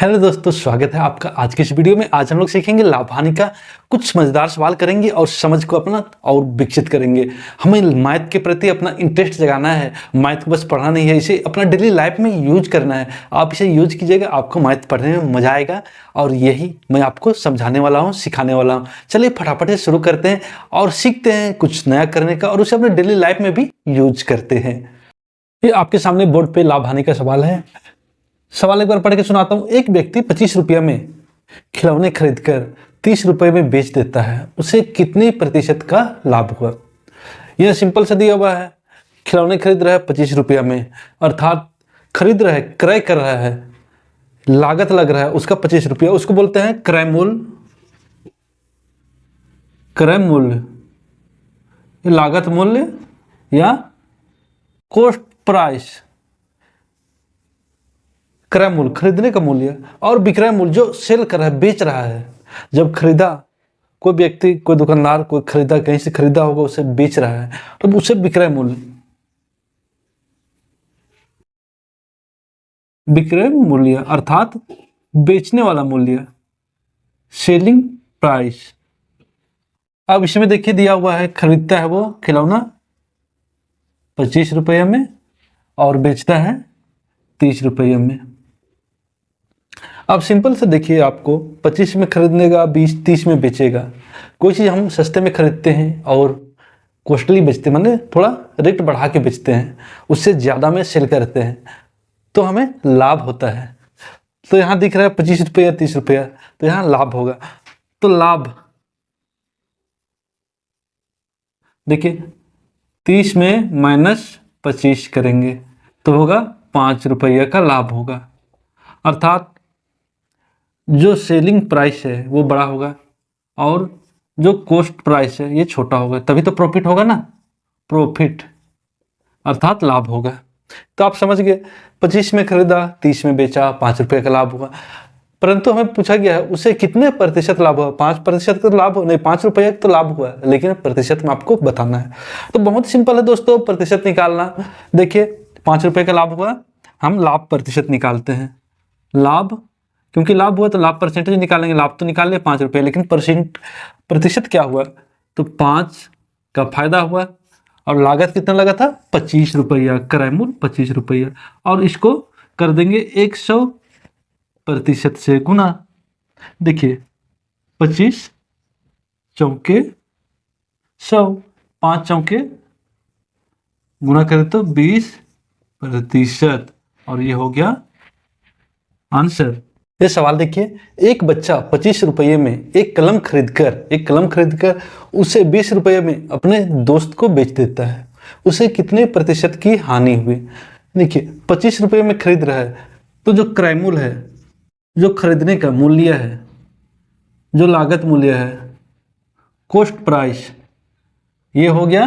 Hello दोस्तों, स्वागत है आपका आज की इस वीडियो में। आज हम लोग सीखेंगे लाभ हानि का कुछ मजेदार सवाल करेंगे और समझ को अपना और विकसित करेंगे। हमें मैथ के प्रति अपना इंटरेस्ट जगाना है। मैथ को बस पढ़ना नहीं है, इसे अपना डेली लाइफ में यूज करना है। आप इसे यूज कीजिएगा, आपको मैथ पढ़ने में मजा आएगा और यही मैं आपको समझाने वाला हूँ, सिखाने वाला हूँ। चलिए फटाफट से शुरू करते हैं और सीखते हैं कुछ नया करने का और उसे अपने डेली लाइफ में भी यूज करते हैं। ये आपके सामने बोर्ड पे लाभ हानि का सवाल है। सवाल एक बार पढ़ के सुनाता हूं। एक व्यक्ति 25 रुपया में खिलौने खरीदकर 30 रुपये में बेच देता है, उसे कितने प्रतिशत का लाभ हुआ? यह सिंपल सा दिया हुआ है। खिलौने खरीद रहा है 25 रुपया में, अर्थात खरीद रहा है, क्रय कर रहा है, लागत लग रहा है उसका 25 रुपया, उसको बोलते हैं क्रय मूल्य। क्रय मूल्य, लागत मूल्य या कॉस्ट प्राइस। क्रय मूल्य खरीदने का मूल्य और विक्रय मूल्य जो सेल कर रहा है, बेच रहा है। जब खरीदा कोई व्यक्ति, कोई दुकानदार, कोई खरीदा, कहीं से खरीदा होगा, उसे बेच रहा है तो उसे विक्रय मूल्य, विक्रय मूल्य अर्थात बेचने वाला मूल्य, सेलिंग प्राइस। अब इसमें देखिए दिया हुआ है, खरीदता है वो खिलौना 25 रुपये में और बेचता है 30 रुपये में। अब सिंपल से देखिए, आपको 25 में खरीदनेगा, 20-30 में बेचेगा। कोई चीज़ हम सस्ते में खरीदते हैं और कॉस्टली बेचते हैं, माने थोड़ा रेट बढ़ा के बेचते हैं, उससे ज़्यादा में सेल करते हैं तो हमें लाभ होता है। तो यहाँ दिख रहा है 25 रुपया 30 रुपया, तो यहाँ लाभ होगा। तो लाभ देखिए, 30 में -25 करेंगे तो होगा 5 रुपया का लाभ होगा। अर्थात जो सेलिंग प्राइस है वो बड़ा होगा और जो कॉस्ट प्राइस है ये छोटा होगा, तभी तो प्रॉफिट होगा ना। प्रॉफिट अर्थात लाभ होगा। तो आप समझ गए, 25 में खरीदा, 30 में बेचा, 5 रुपये का लाभ हुआ। परंतु हमें पूछा गया है उसे कितने प्रतिशत लाभ हुआ? 5% का लाभ नहीं, 5 रुपये तो लाभ हुआ, लेकिन प्रतिशत में आपको बताना है। तो बहुत सिंपल है दोस्तों, प्रतिशत निकालना। देखिए 5 रुपये का लाभ हुआ, हम लाभ प्रतिशत निकालते हैं। लाभ, क्योंकि लाभ हुआ तो लाभ परसेंटेज निकालेंगे। लाभ तो निकाल लिया 5 रुपये, लेकिन प्रतिशत क्या हुआ? तो 5 का फायदा हुआ और लागत कितना लगा था? 25 रुपया। क्रय मूल्य 25 रुपया और इसको कर देंगे 100% से गुना। देखिए 25 चौके 100, 5 चौके गुना करें तो 20% और ये हो गया आंसर। ये सवाल देखिए, एक बच्चा 25 रुपये में एक कलम खरीदकर उसे 20 रुपये में अपने दोस्त को बेच देता है, उसे कितने प्रतिशत की हानि हुई? देखिए 25 रुपये में खरीद रहा है तो जो क्रय मूल्य है, जो खरीदने का मूल्य है, जो लागत मूल्य है, कॉस्ट प्राइस, ये हो गया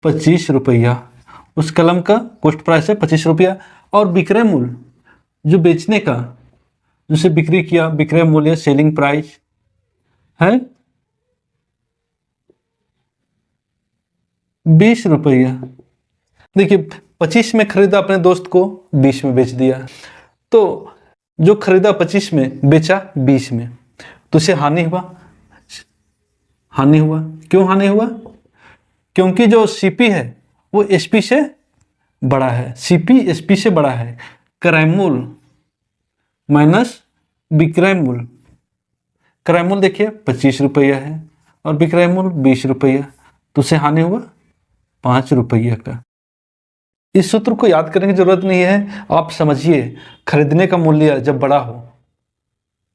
25 रुपया। उस कलम का कॉस्ट प्राइस है 25 रुपया और विक्रय मूल्य जो बेचने का, जिसे बिक्री किया, विक्रय मूल्य सेलिंग प्राइस है 20 रुपया। देखिए 25 में खरीदा, अपने दोस्त को 20 में बेच दिया, तो जो खरीदा 25 में बेचा 20 में, तो उसे हानि हुआ। क्यों हानि हुआ? क्योंकि जो सीपी है वो एसपी से बड़ा है। सीपी एसपी से बड़ा है। क्रय मूल्य माइनस विक्रय मूल्य। क्रय मूल्य देखिए 25 रुपया है और विक्रय मूल्य 20 रुपया, तो उसे हानि हुआ 5 रुपया का। इस सूत्र को याद करने की जरूरत नहीं है, आप समझिए। खरीदने का मूल्य जब बड़ा हो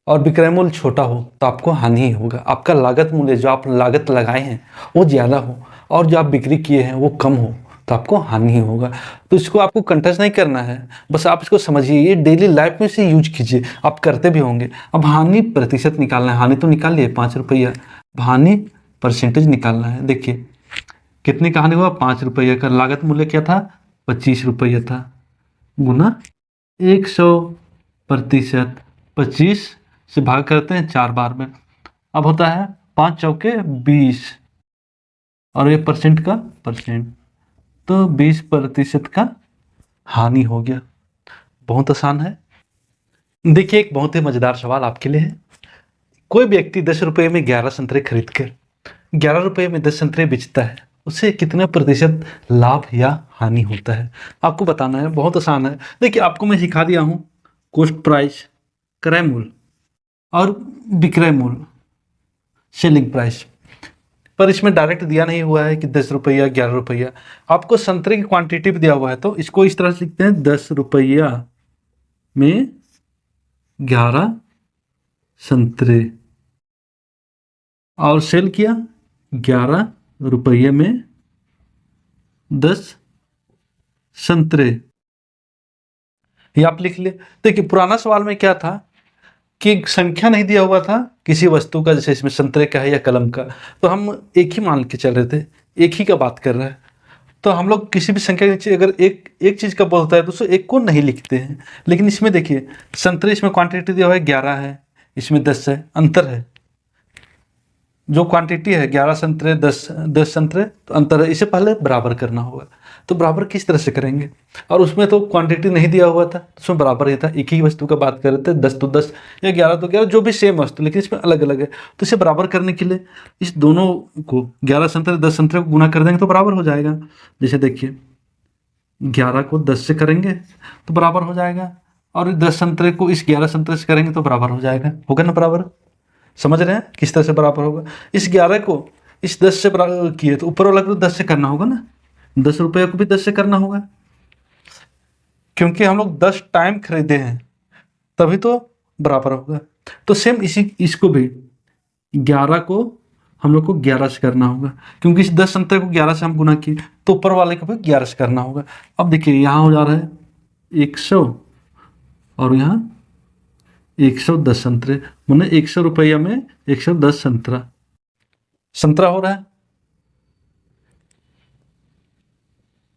और विक्रय मूल्य छोटा हो तो आपको हानि ही होगा। आपका लागत मूल्य, जो आप लागत लगाए हैं वो ज़्यादा हो और जो आप बिक्री किए हैं वो कम हो तो आपको हानि ही होगा। तो इसको आपको कंटच नहीं करना है, बस आप इसको समझिए, ये डेली लाइफ में से यूज कीजिए, आप करते भी होंगे। अब हानि प्रतिशत निकालना है। हानि तो निकाल लिए 5 रुपया, हानि परसेंटेज निकालना है। देखिए कितने का हानि हुआ? 5 रुपया का। लागत मूल्य क्या था? 25 रुपया था, गुना 100%। 25 से भाग करते हैं 4 बार में, अब होता है 5 चौके 20 और ये परसेंट का परसेंट, तो 20% का हानि हो गया। बहुत आसान है। देखिए, एक बहुत ही मज़ेदार सवाल आपके लिए है। कोई व्यक्ति 10 रुपए में 11 संतरे खरीद कर 11 रुपए में 10 संतरे बेचता है, उसे कितने प्रतिशत लाभ या हानि होता है? आपको बताना है, बहुत आसान है। देखिए, आपको मैं सिखा दिया हूँ कॉस्ट प्राइस, क्रय मूल्य और विक्रय मूल्य, सेलिंग प्राइस। पर इसमें डायरेक्ट दिया नहीं हुआ है कि 10 रुपया 11 रुपया। आपको संतरे की क्वांटिटी भी दिया हुआ है, तो इसको इस तरह से लिखते हैं, 10 रुपया में 11 संतरे, और सेल किया 11 रुपये में 10 संतरे। ये आप लिख लिए। देखिए, पुराना सवाल में क्या था कि संख्या नहीं दिया हुआ था किसी वस्तु का, जैसे इसमें संतरे का है या कलम का, तो हम एक ही मान के चल रहे थे, एक ही का बात कर रहा है। तो हम लोग किसी भी संख्या के नीचे अगर एक एक चीज़ का बोलता है तो उसे एक को नहीं लिखते हैं। लेकिन इसमें देखिए, संतरे, इसमें क्वांटिटी दिया हुआ है 11 है, इसमें 10 है, अंतर है। जो क्वांटिटी है 11 संतरे 10 संतरे, तो अंतर है, इसे पहले बराबर करना होगा। तो बराबर किस तरह से करेंगे? और उसमें तो क्वांटिटी नहीं दिया हुआ था, तो उसमें बराबर ही था, एक ही वस्तु का बात कर रहे थे, 10 तो 10 या 11 तो 11, जो भी सेम वस्तु, लेकिन इसमें अलग अलग है। तो इसे बराबर करने के लिए इस दोनों को, 11 संतरे 10 संतरे को गुना कर देंगे तो बराबर हो जाएगा। जैसे देखिए, 11 को 10 से करेंगे तो बराबर हो जाएगा, और 10 संतरे को इस 11 संतरे से करेंगे तो बराबर हो जाएगा। होगा ना बराबर? समझ रहे हैं किस तरह से बराबर होगा? इस 11 को इस 10 से बराबर किए तो ऊपर वाला को 10 से करना होगा ना, 10 रुपये को भी 10 से करना होगा, क्योंकि हम लोग 10 टाइम खरीदे हैं, तभी तो बराबर होगा। तो सेम इसको भी 11 को हम लोग को 11 से करना होगा, क्योंकि इस 10 संतरे को 11 से हम गुना किए, तो ऊपर वाले को भी 11 से करना होगा। अब देखिए, यहाँ हो जा रहा है 100 और यहाँ 110 संतरे, मैंने 100 रुपया में 110 संतरा संतरा हो रहा है।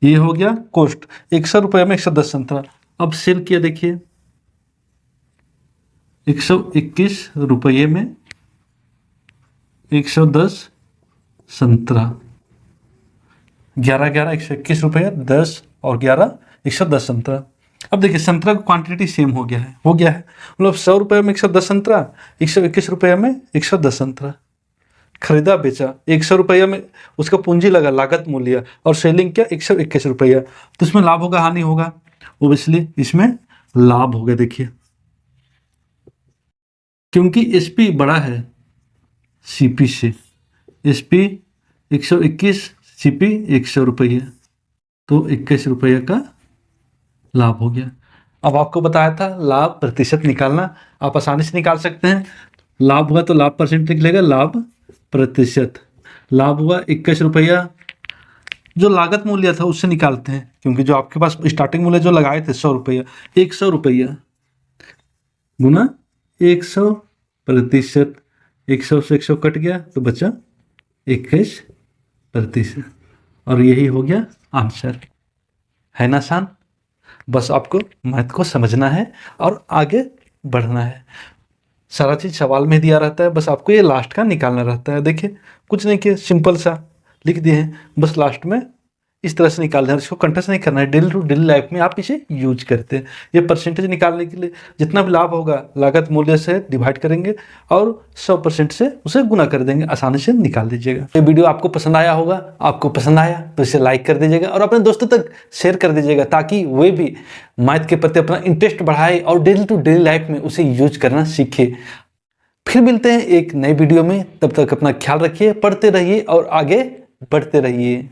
ये हो गया कॉस्ट, 100 रुपये में 110 संतरा। अब सेल किया, देखिए 121 रुपये में 110 संतरा, 11 11 121 रुपया, 10 और 11 110 संतरा। अब देखिए, संतरा का क्वांटिटी सेम हो गया है, मतलब 100 रुपये में 110 संतरा, 121 रुपये में 110 संतरा खरीदा बेचा। 100 रुपया में उसका पूंजी लगा, लागत मूल्य, और सेलिंग क्या 121 रुपया। तो इसमें लाभ होगा हानि होगा? ओबियसली इसमें लाभ होगा। देखिए, क्योंकि एसपी बड़ा है सीपी से, एसपी 121, सीपी 100 रुपया, तो 21 रुपये का लाभ हो गया। अब आपको बताया था लाभ प्रतिशत निकालना, आप आसानी से निकाल सकते हैं। लाभ हुआ तो लाभ परसेंट लिख लेगा, लाभ प्रतिशत। लाभ हुआ 21 रुपया, जो लागत मूल्य था उससे निकालते हैं, क्योंकि जो आपके पास स्टार्टिंग मूल्य जो लगाए थे 100 रुपया, 100 रुपया गुना 100 प्रतिशत, 100 से 100 कट गया तो बचा 21%, और यही हो गया आंसर। है ना आसान? बस आपको मैथ को समझना है और आगे बढ़ना है। सारा चीज़ सवाल में दिया रहता है, बस आपको ये लास्ट का निकालना रहता है। देखिए, कुछ नहीं किया, सिंपल सा लिख दिए हैं, बस लास्ट में इस तरह से निकालना है। इसको कंटेस्ट नहीं करना है, डेली टू डेली लाइफ में आप इसे यूज करते हैं। ये परसेंटेज निकालने के लिए जितना भी लाभ होगा लागत मूल्य से डिवाइड करेंगे और 100% से उसे गुना कर देंगे, आसानी से निकाल दीजिएगा। ये वीडियो आपको पसंद आया होगा, आपको पसंद आया तो इसे लाइक कर दीजिएगा और अपने दोस्तों तक शेयर कर दीजिएगा, ताकि वे भी मैथ के प्रति अपना इंटरेस्ट बढ़ाए और डेली टू डेली लाइफ में उसे यूज करना सीखे। फिर मिलते हैं एक नई वीडियो में, तब तक अपना ख्याल रखिए, पढ़ते रहिए और आगे बढ़ते रहिए।